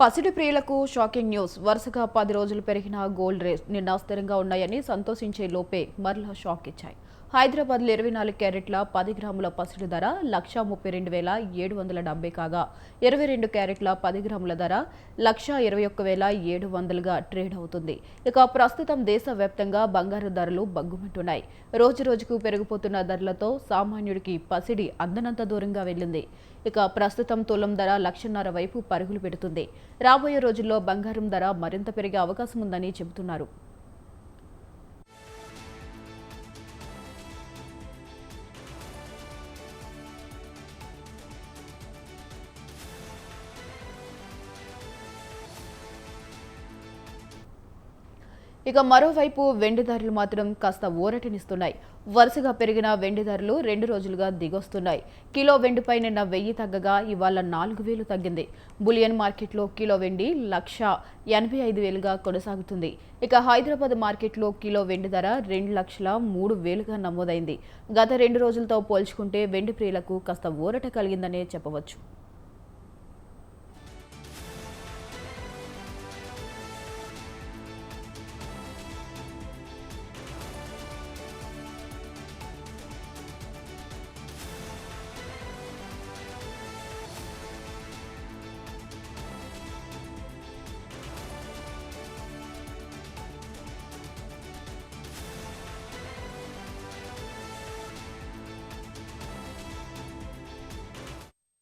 పసిడి ప్రియులకు shocking news. వరుసగా 10 రోజులు పెరిగిన గోల్డ్ రేట్ నిన్న స్థిరంగా ఉన్నాయని సంతోషించే లోపే మరలా షాక్ ఇచ్చాయి. హైదరాబాద్లో 24 క్యారెట్ల 10 గ్రాముల పసిడి ధర 1,32,770 కాగా 22 క్యారెట్ల 10 గ్రాముల ధర 1,21,700గా ట్రేడ్ అవుతుంది. ఇక ప్రస్తుతం దేశవ్యాప్తంగా బంగారు ధరలు బగ్గుమంటున్నాయి. రోజురోజుకు పెరిగిపోతున్న ధరలతో సామాన్యుడికి పసిడి అందనంత దూరంగా వెళ్లింది. ఇక ప్రస్తుతం తులం ధర 1,50,000 వైపు పరుగులు పెడుతుంది. రాబోయే రోజుల్లో బంగారం ధర మరింత పెరిగే అవకాశం ఉందని చెబుతున్నారు. ఇక మరోవైపు వెండి ధరలు మాత్రం కాస్త ఊరటనిస్తున్నాయి. వరుసగా పెరిగిన వెండి ధరలు 2 రోజులుగా దిగొస్తున్నాయి. కిలో వెండిపై నిన్న 1000 తగ్గగా ఇవాళ 4000 తగ్గింది. బులియన్ మార్కెట్లో కిలో వెండి 1,85,000గా కొనసాగుతుంది. ఇక హైదరాబాద్ మార్కెట్లో కిలో వెండి ధర 2,03,000గా నమోదైంది. గత 2 రోజులతో పోల్చుకుంటే వెండి ప్రియులకు కాస్త ఊరట కలిగిందనే చెప్పవచ్చు.